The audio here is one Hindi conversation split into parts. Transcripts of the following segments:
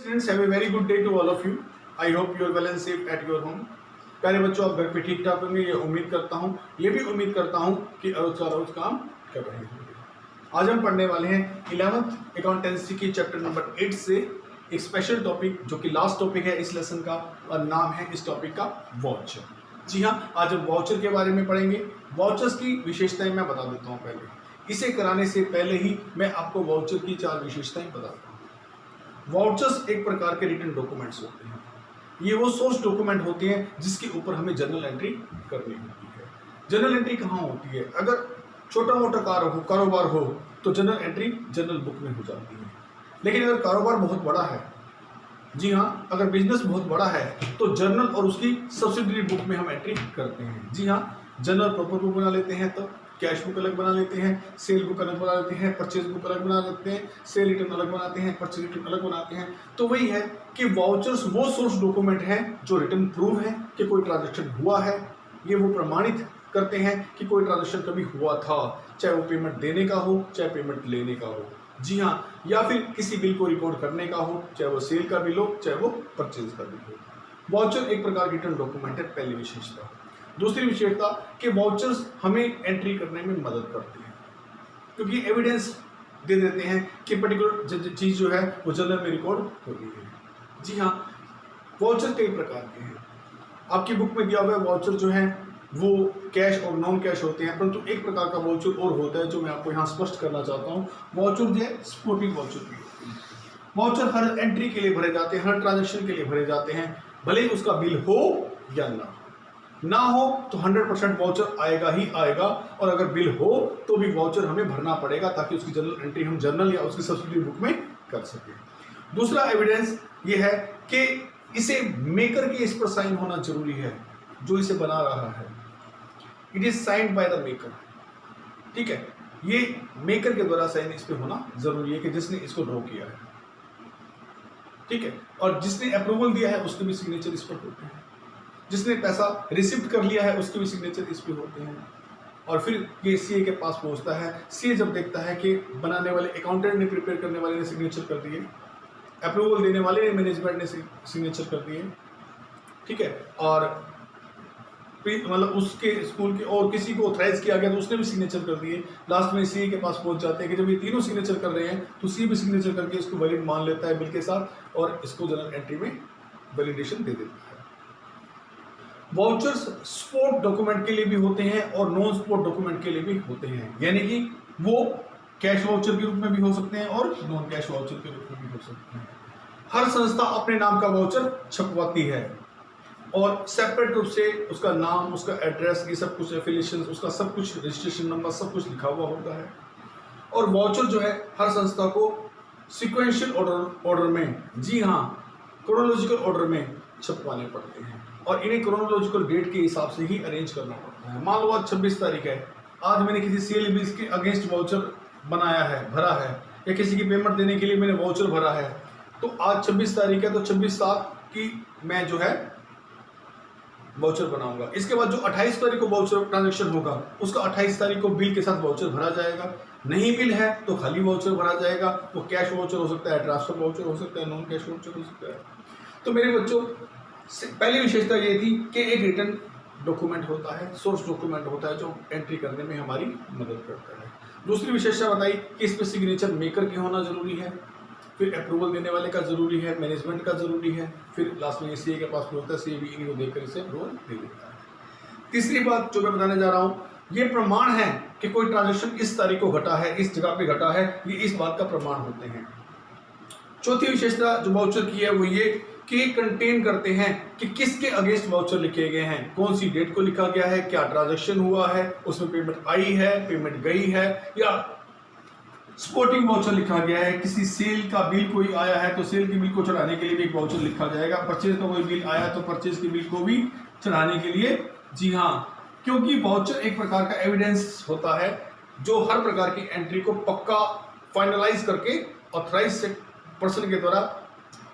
Students, have a very good day to all of you. I hope you are well and safe at your home. प्यारे बच्चों, आप घर पे ठीक ठाक होंगे ये उम्मीद करता हूँ। ये भी उम्मीद करता हूँ कि रोज का रोज काम कर रहे होंगे। आज हम पढ़ने वाले हैं 11th अकाउंटेंसी की चैप्टर नंबर 8 से एक स्पेशल टॉपिक जो कि लास्ट टॉपिक है इस लेसन का, और नाम है इस टॉपिक का वाउचर। जी हाँ, आज हम वाउचर के बारे में पढ़ेंगे। वाउचर्स की विशेषताएं मैं बता देता हूँ। पहले इसे कराने से पहले ही मैं आपको वाउचर की 4 विशेषताएं बताता हूँ। वाउचर्स एक प्रकार के रिटन डॉक्यूमेंट्स होते हैं। ये वो सोर्स डॉक्यूमेंट होते हैं जिसके ऊपर हमें जर्नल एंट्री करनी होती है। जर्नल एंट्री कहाँ होती है? अगर छोटा मोटा कारोबार हो तो जर्नल एंट्री जर्नल बुक में हो जाती है। लेकिन अगर कारोबार बहुत बड़ा है, जी हाँ, अगर बिजनेस बहुत बड़ा है तो जर्नल और उसकी सब्सिडरी बुक में हम एंट्री करते हैं। जी हाँ, जर्नल प्रॉपर बुक बना लेते हैं, तो कैश बुक अलग बना लेते हैं, सेल बुक अलग बना लेते हैं, परचेज बुक अलग बना लेते हैं, सेल रिटर्न अलग बनाते हैं, परचेज रिटर्न अलग बनाते हैं। तो वही है कि वाउचर्स वो सोर्स डॉक्यूमेंट है जो रिटर्न प्रूव है कि कोई ट्रांजैक्शन हुआ है। ये वो प्रमाणित करते हैं कि कोई ट्रांजैक्शन कभी हुआ था, चाहे वो पेमेंट देने का हो चाहे पेमेंट लेने का हो। जी हाँ, या फिर किसी बिल को रिकॉर्ड करने का हो, चाहे वो सेल का बिल हो चाहे वो परचेज का बिल हो। वाउचर एक प्रकार की रिटर्न डॉक्यूमेंट है, पहली विशेषता। दूसरी विशेषता कि वाउचर्स हमें एंट्री करने में मदद करते हैं, क्योंकि एविडेंस दे देते हैं कि पर्टिकुलर चीज़ जो है वो जर्नल में रिकॉर्ड होती है। जी हाँ, वाउचर कई प्रकार के हैं। आपकी बुक में दिया हुआ वाउचर जो है वो कैश और नॉन कैश होते हैं, परंतु एक प्रकार का वाउचर और होता है जो मैं आपको यहाँ स्पष्ट करना चाहता हूँ। वाउचर जो है स्पोर्टिंग वाउचर भी होते हैं। वाउचर हर एंट्री के लिए भरे जाते हैं, हर ट्रांजेक्शन के लिए भरे जाते हैं, भले ही उसका बिल हो या ना हो तो 100% वाउचर आएगा ही आएगा। और अगर बिल हो तो भी वाउचर हमें भरना पड़ेगा ताकि उसकी जर्नल एंट्री हम जर्नल या उसकी सब्सिडरी बुक में कर सकें। दूसरा एविडेंस ये है कि इसे मेकर के इस पर साइन होना जरूरी है, जो इसे बना रहा है। It is signed by the maker. ठीक है, ये मेकर के द्वारा साइन इस पर होना जरूरी है कि जिसने इसको ड्रॉ किया है। ठीक है, और जिसने अप्रूवल दिया है उसके भी सिग्नेचर इस पर होते हैं, जिसने पैसा रिसिप्ट कर लिया है उसके भी सिग्नेचर इस पे होते हैं। और फिर ये सीए के पास पहुंचता है। सीए जब देखता है कि बनाने वाले अकाउंटेंट ने, प्रिपेयर करने वाले ने सिग्नेचर कर दिए, अप्रूवल देने वाले ने, मैनेजमेंट ने सिग्नेचर कर दिए, ठीक है, और मतलब उसके स्कूल के और किसी को ऑथराइज किया गया तो उसने भी सिग्नेचर कर दिए। लास्ट में सीए के पास पहुंच जाते हैं कि जब ये तीनों सिग्नेचर कर रहे हैं तो सीए भी सिग्नेचर करके इसको वैलिड मान लेता है बिल के साथ और इसको जर्नल एंट्री में वैलिडेशन दे देता है। वाउचर्स स्पोर्ट डॉक्यूमेंट के लिए भी होते हैं और नॉन स्पोर्ट डॉक्यूमेंट के लिए भी होते हैं, यानी कि वो कैश वाउचर के रूप में भी हो सकते हैं और नॉन कैश वाउचर के रूप में भी हो सकते हैं। हर संस्था अपने नाम का वाउचर छपवाती है और सेपरेट रूप से उसका नाम, उसका एड्रेस, ये सब कुछ, एफिलिएशन, उसका सब कुछ, रजिस्ट्रेशन नंबर सब कुछ लिखा हुआ होता है। और वाउचर जो है हर संस्था को सिक्वेंशियल ऑर्डर में, जी हाँ, क्रोनोलॉजिकल ऑर्डर में छपवाने पड़ते हैं और इन्हें क्रोनोलॉजिकल डेट के हिसाब से ही अरेंज करना पड़ता है। मान लो आज 26 तारीख है, आज मैंने किसी सेल बिल्स के अगेंस्ट वाउचर बनाया है, भरा है, या किसी की पेमेंट देने के लिए मैंने वाउचर भरा है, तो आज 26 तारीख है तो 26/7 की मैं जो है वाउचर बनाऊंगा। इसके बाद जो 28 तारीख को वाउचर ट्रांजेक्शन होगा उसका 28 तारीख को बिल के साथ वाउचर भरा जाएगा। नहीं बिल है तो खाली वाउचर भरा जाएगा। वो कैश वाउचर हो सकता है, ट्रांसफर वाउचर हो सकता है, नॉन कैश वाउचर हो सकता है। तो मेरे बच्चों, पहली विशेषता ये थी कि एक रिटर्न डॉक्यूमेंट होता है, सोर्स डॉक्यूमेंट होता है जो एंट्री करने में हमारी मदद करता है। दूसरी विशेषता बताई कि इसमें सिग्नेचर मेकर के होना जरूरी है, फिर अप्रूवल देने वाले का जरूरी है, मैनेजमेंट का जरूरी है, फिर लास्ट में सीए के पास पहुंचता है, सीए भी इन्हीं को देखकर इसे अप्रूवल दे देता है। तीसरी बात जो मैं बताने जा रहा हूँ, ये प्रमाण है कि कोई ट्रांजेक्शन इस तारीख को घटा है, इस जगह पे घटा है, ये इस बात का प्रमाण होते हैं। चौथी विशेषता जो वाउचर की है वो ये कि कंटेन करते हैं कि किसके अगेंस्ट वाउचर लिखे गए हैं, कौन सी डेट को लिखा गया है, क्या ट्रांजैक्शन हुआ है, उसमें पेमेंट आई है, पेमेंट गई है, या स्पोर्टिंग वाउचर लिखा गया है, किसी सेल का बिल कोई आया है तो सेल के बिल को चढ़ाने के लिए भी एक वाउचर लिखा जाएगा, परचेज का कोई बिल आया तो परचेज के बिल को भी चढ़ाने के लिए। जी हाँ, क्योंकि वाउचर एक प्रकार का एविडेंस होता है जो हर प्रकार की एंट्री को पक्का फाइनलाइज करके ऑथराइज पर्सन के द्वारा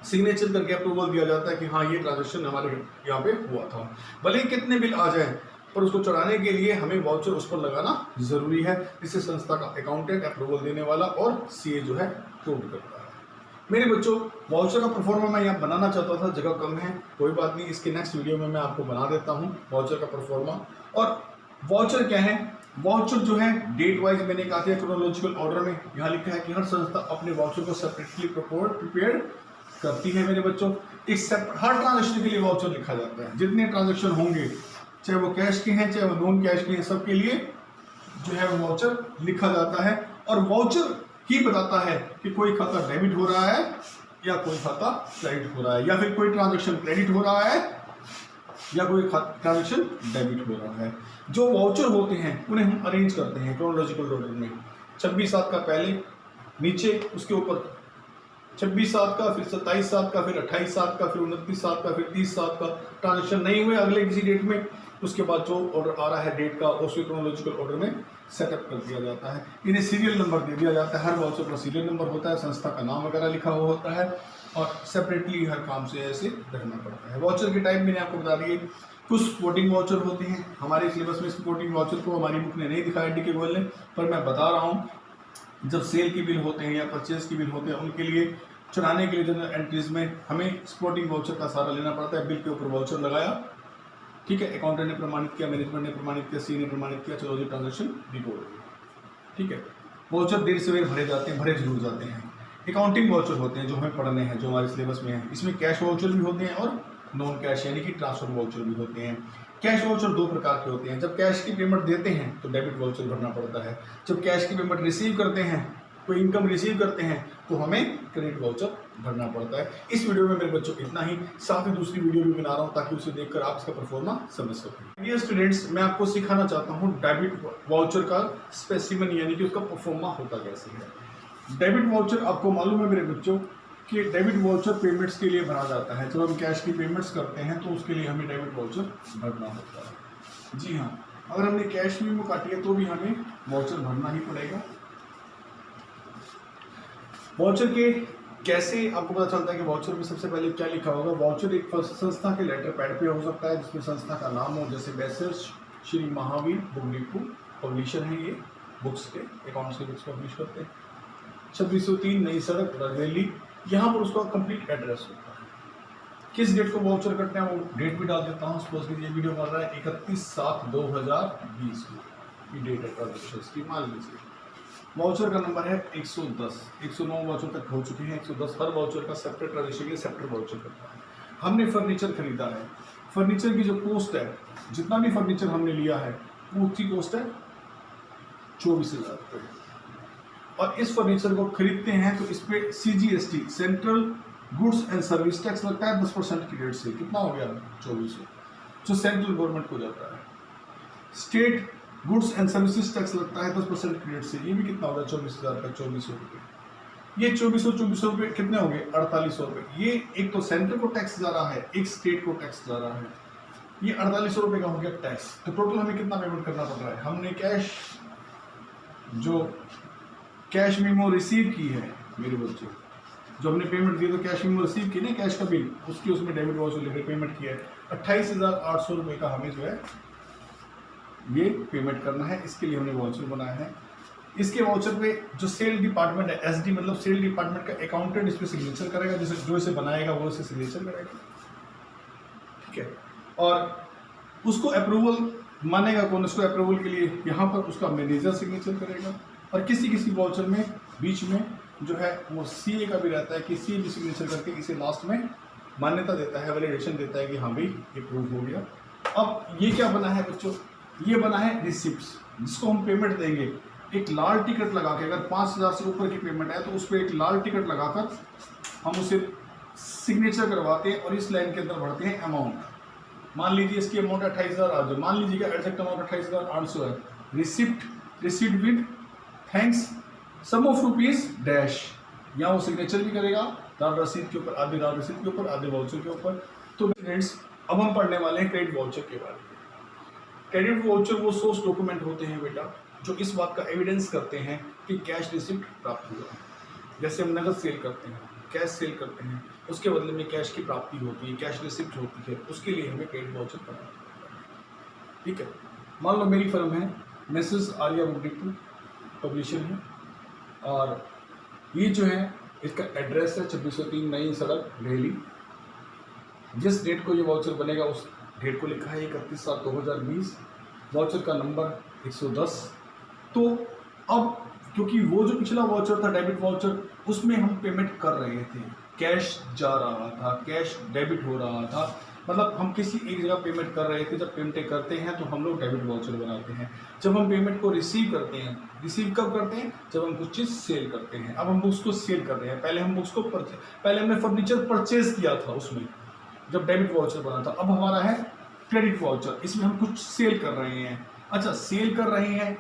सिग्नेचर करके अप्रूवल दिया जाता है कि हाँ ये ट्रांजैक्शन हमारे यहाँ पे हुआ था। भले ही कितने बिल आ जाए पर उसको चढ़ाने के लिए हमें वाउचर उस पर लगाना जरूरी है, जिससे संस्था का अकाउंटेंट, अप्रूवल देने वाला और सीए जो है प्रूव करता है। मेरे बच्चों, वाउचर का परफॉर्मा मैं यहाँ बनाना चाहता था, जगह कम है, कोई बात नहीं, इसके नेक्स्ट वीडियो में मैं आपको बना देता हूँ वाउचर का परफॉर्मा। और वाउचर क्या है? वाउचर जो है डेट वाइज मैंने कहा था क्रोनोलॉजिकल ऑर्डर में यहाँ लिखा है कि हर संस्था अपने वाउचर को सेपरेटली प्रिपेयर करती है मेरे बच्चों। हर ट्रांजेक्शन के लिए वाउचर लिखा जाता है, जितने ट्रांजेक्शन होंगे, चाहे वो कैश के हैं चाहे वो नॉन कैश के हैं, सबके लिए जो है वो वाउचर लिखा जाता है। और वाउचर ही बताता है कि कोई खाता डेबिट हो रहा है या कोई खाता क्रेडिट हो रहा है, या फिर कोई ट्रांजेक्शन क्रेडिट हो रहा है या कोई ट्रांजेक्शन डेबिट हो रहा है। जो वाउचर होते हैं उन्हें हम अरेंज करते हैं क्रोनोलॉजिकल ऑर्डर में। 26/7 का पहले, नीचे उसके ऊपर 26/7 का, फिर 27/7 का, फिर 28/7 का, फिर 29/7 का, फिर 30/7 का। ट्रांजेक्शन नहीं हुए अगले किसी डेट में, उसके बाद जो ऑर्डर आ रहा है डेट का, उसके क्रोनोलॉजिकल ऑर्डर में सेटअप कर दिया जाता है। इन्हें सीरियल नंबर दे दिया जाता है, हर वाउचर का सीरियल नंबर होता है, संस्था का नाम वगैरह लिखा हुआ होता है, और सेपरेटली हर काम से ऐसे रखना पड़ता है। वाउचर के टाइप मैंने आपको बता दिए। कुछ स्पोर्टिंग वाउचर होते हैं, हमारे सिलेबस में स्पोर्टिंग वाउचर को हमारी बुक ने नहीं दिखाया डी के गोयल ने, पर मैं बता रहा हूँ, जब सेल की बिल होते हैं या परचेज की बिल होते हैं, उनके लिए चुनाने के लिए जनरल एंट्रीज में हमें स्पोर्टिंग वाउचर का सहारा लेना पड़ता है। बिल के ऊपर वाउचर लगाया, ठीक है, अकाउंटेंट ने प्रमाणित किया, मैनेजमेंट ने प्रमाणित किया, सी ने प्रमाणित किया, चलो जी ट्रांजेक्शन रिकॉर्ड हो गई, ठीक है। वाउचर देर सवेर भरे जाते हैं, भरे जरूर जाते हैं। अकाउंटिंग वाउचर होते हैं जो हमें पढ़ने हैं, जो हमारे सिलेबस में है। इसमें कैश वाउचर भी होते हैं और नॉन कैश यानी कि ट्रांसफर वाउचर भी होते हैं। कैश वाउचर दो प्रकार के होते हैं। जब कैश की पेमेंट देते हैं तो डेबिट वाउचर भरना पड़ता है। जब कैश की पेमेंट रिसीव करते हैं, कोई इनकम रिसीव करते हैं, तो हमें क्रेडिट वाउचर भरना पड़ता है। इस वीडियो में मेरे बच्चों इतना ही, साथ ही दूसरी वीडियो भी बना रहा हूँ ताकि उसे देखकर आप इसका परफॉर्मा समझ सकें। डियर स्टूडेंट्स, मैं आपको सिखाना चाहता हूँ डेबिट वाउचर का स्पेसिमन यानी कि उसका परफॉर्मा होता कैसे है। डेबिट वाउचर आपको मालूम है मेरे बच्चों कि डेबिट वाउचर पेमेंट्स के लिए भरा जाता है। जब हम कैश की पेमेंट्स करते हैं तो उसके लिए हमें डेबिट वाउचर भरना होता है। जी हाँ, अगर हमने कैश में काटी है तो भी हमें वाउचर भरना ही पड़ेगा। वाउचर के कैसे आपको पता चलता है कि वाउचर में सबसे पहले क्या लिखा होगा? वाउचर एक संस्था के लेटर पैड पे हो सकता है जिसमें संस्था का नाम हो, जैसे bases Shri Mahavir book depot publisher है, ये बुक्स के अकाउंट्स के बुक्स पब्लिश करते हैं। 2603 नई सड़क रवेली, यहाँ पर उसका कंप्लीट एड्रेस होता है। किस डेट को वाउचर करते हैं वो डेट भी डाल देता हूँ। सपोज कीजिए वीडियो बन रहा है 31/7/2020 की डेट है ट्रांजेक्शन की, मान लीजिए। वाउचर का नंबर है 110, 109 वाउचर तक हो चुके हैं। 110 हर वाउचर का सेपरेट ट्रांजेक्शन के लिए सेपरेट वाउचर करता है। हमने फर्नीचर खरीदा है, फर्नीचर की जो कॉस्ट है, जितना भी फर्नीचर हमने लिया है वो उसकी कॉस्ट है 24,000 रुपये। और इस फर्नीचर को खरीदते हैं तो इस पे CGST central goods and service tax लगता है 10% की रेट से। कितना हो गया? 2400, जो सेंट्रल गवर्नमेंट को जाता है। State goods and services tax लगता है 10% की रेट से, ये भी कितना होगा? 24,000 का 2400 रुपये। ये 2400 रुपये कितने हो गए? 4800 रुपये। ये एक तो सेंटर को टैक्स जा रहा है, एक स्टेट को टैक्स जा रहा है। ये 4800 रुपये का हो गया टैक्स। तो टोटल हमें कितना पेमेंट करना पड़ रहा है? हमने कैश मेमो रिसीव की है मेरे बच्चे, जो हमने पेमेंट दी तो कैश मेमो रिसीव की ना, कैश का बिल, उसकी उसमें डेबिट वाउचर लेकर पेमेंट किया है। 28,800 रुपये का हमें जो है ये पेमेंट करना है। इसके लिए हमने वाउचर बनाया है। इसके वाउचर पे जो सेल डिपार्टमेंट है, SD मतलब सेल डिपार्टमेंट का अकाउंटेंट इस पर सिग्नेचर करेगा, जैसे जो इसे बनाएगा वो इसे सिग्नेचर करेगा, ठीक है। और उसको अप्रूवल मानेगा कौन? उसको अप्रूवल के लिए यहाँ पर उसका मैनेजर सिग्नेचर करेगा। और किसी किसी वाउचर में बीच में जो है वो CA का भी रहता है कि CA भी सिग्नेचर करके इसे लास्ट में मान्यता देता है, वैलिडेशन देता है कि हाँ भाई ये प्रूव हो गया। अब ये क्या बना है बच्चों? ये बना है रिसिप्ट्स, जिसको हम पेमेंट देंगे एक लाल टिकट लगा के। अगर 5,000 से ऊपर की पेमेंट है तो उस पर एक लाल टिकट लगाकर हम उसे सिग्नेचर करवाते हैं और इस लाइन के अंदर भरते हैं अमाउंट। मान लीजिए इसकी अमाउंट 28,000 मान लीजिएगा, एग्जैक्ट अमाउंट 28,800 है। Receipt with thanks sum of rupees dash, यहाँ वो सिग्नेचर भी करेगा लाल रसीद के ऊपर, आधे लाल रसीद के ऊपर, आधे वाउचर के ऊपर। तो फ्रेंड्स, अब हम पढ़ने वाले हैं क्रेडिट वाउचर के बारे में। क्रेडिट वाउचर वो सोर्स डॉक्यूमेंट होते हैं बेटा, जो इस बात का एविडेंस करते हैं कि कैश रिसिप्ट प्राप्त हुआ है। जैसे हम नगद सेल करते हैं, कैश सेल करते हैं, उसके बदले में कैश की प्राप्ति होती है, कैश रिसिप्ट होती है, उसके लिए हमें क्रेडिट वाउचर बनाना पड़ता है, ठीक है। मान लो मेरी फर्म है Mrs Arya book depot publisher है, और ये जो है इसका एड्रेस है 2603 नई सड़क दिल्ली। जिस डेट को ये वाउचर बनेगा उस डेट को लिखा है 31/7/2020। वाउचर का नंबर 110। तो अब क्योंकि वो जो पिछला वाउचर था डेबिट वाउचर, उसमें हम पेमेंट कर रहे थे, कैश जा रहा था, कैश डेबिट हो रहा था, मतलब हम किसी एक जगह पेमेंट कर रहे थे। जब पेमेंट करते हैं तो हम लोग डेबिट वाउचर बनाते हैं। जब हम पेमेंट को रिसीव करते हैं, रिसीव कब करते हैं? जब हम कुछ चीज़ सेल करते हैं। अब हम बुक्स को सेल कर रहे हैं, पहले हमने फर्नीचर परचेज किया था उसमें जब डेबिट वाउचर बना था। अब हमारा है क्रेडिट वाउचर, इसमें हम कुछ सेल कर रहे हैं। अच्छा, सेल कर रहे हैं,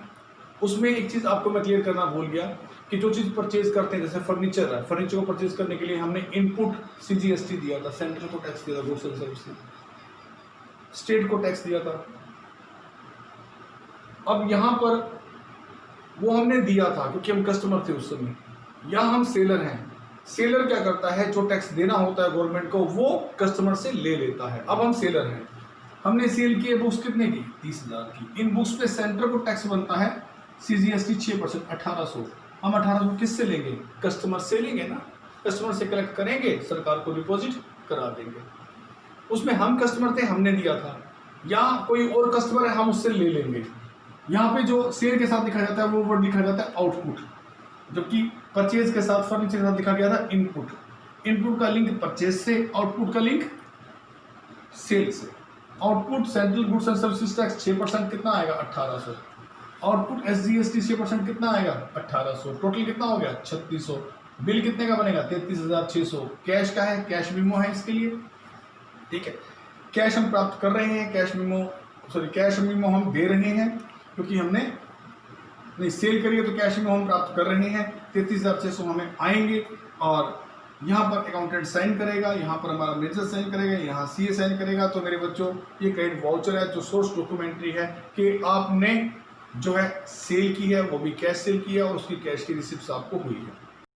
उसमें एक चीज़ आपको मैं क्लियर करना भूल गया कि जो चीज़ परचेज करते हैं, जैसे फर्नीचर है, फर्नीचर को परचेज करने के लिए हमने इनपुट CGST दिया था, सेंटर को टैक्स दिया था, गुड्स एंड सर्विस, स्टेट को टैक्स दिया था। अब यहाँ पर वो हमने दिया था क्योंकि हम कस्टमर थे उस समय। यहाँ हम सेलर हैं। सेलर क्या करता है, जो टैक्स देना होता है गवर्नमेंट को वो कस्टमर से ले लेता है। अब हम सेलर हैं, हमने सेल किए बुक्स कितने की? 30,000 की। इन बुक्स पे सेंटर को टैक्स बनता है CGST 6%, 1800। हम 1800 किससे लेंगे? कस्टमर से लेंगे ना। कस्टमर से कलेक्ट करेंगे, सरकार को डिपॉजिट करा देंगे। उसमें हम कस्टमर थे, हमने दिया था, या कोई और कस्टमर है हम उससे ले लेंगे। यहाँ पे जो सेल के साथ लिखा जाता है वो वर्ड लिखा जाता है आउटपुट, जबकि परचेज के साथ, फर्नीचर के साथ लिखा गया था इनपुट। इनपुट का लिंक परचेज से, आउटपुट का लिंक सेल से। Output central goods and services tax 6% कितना आएगा? 1800। आउटपुट SGST 6% कितना आएगा? 1800। टोटल कितना हो गया? 3600। बिल कितने का बनेगा? 33,600। कैश का है, कैश मेमो है इसके लिए, ठीक है। कैश हम प्राप्त कर रहे हैं, कैश मेमो हम दे रहे हैं क्योंकि हमने नहीं सेल करिए तो कैश मेमो हम प्राप्त कर रहे हैं। 33,600 हमें आएंगे और यहाँ पर अकाउंटेंट साइन करेगा, यहाँ पर हमारा मैनेजर साइन करेगा, यहाँ CA साइन करेगा। तो मेरे बच्चों ये क्रेडिट वाउचर है जो सोर्स डॉक्यूमेंट्री है कि आपने जो है सेल की है, वो भी कैश सेल की है और उसकी कैश की रिसिप्ट आपको हुई है।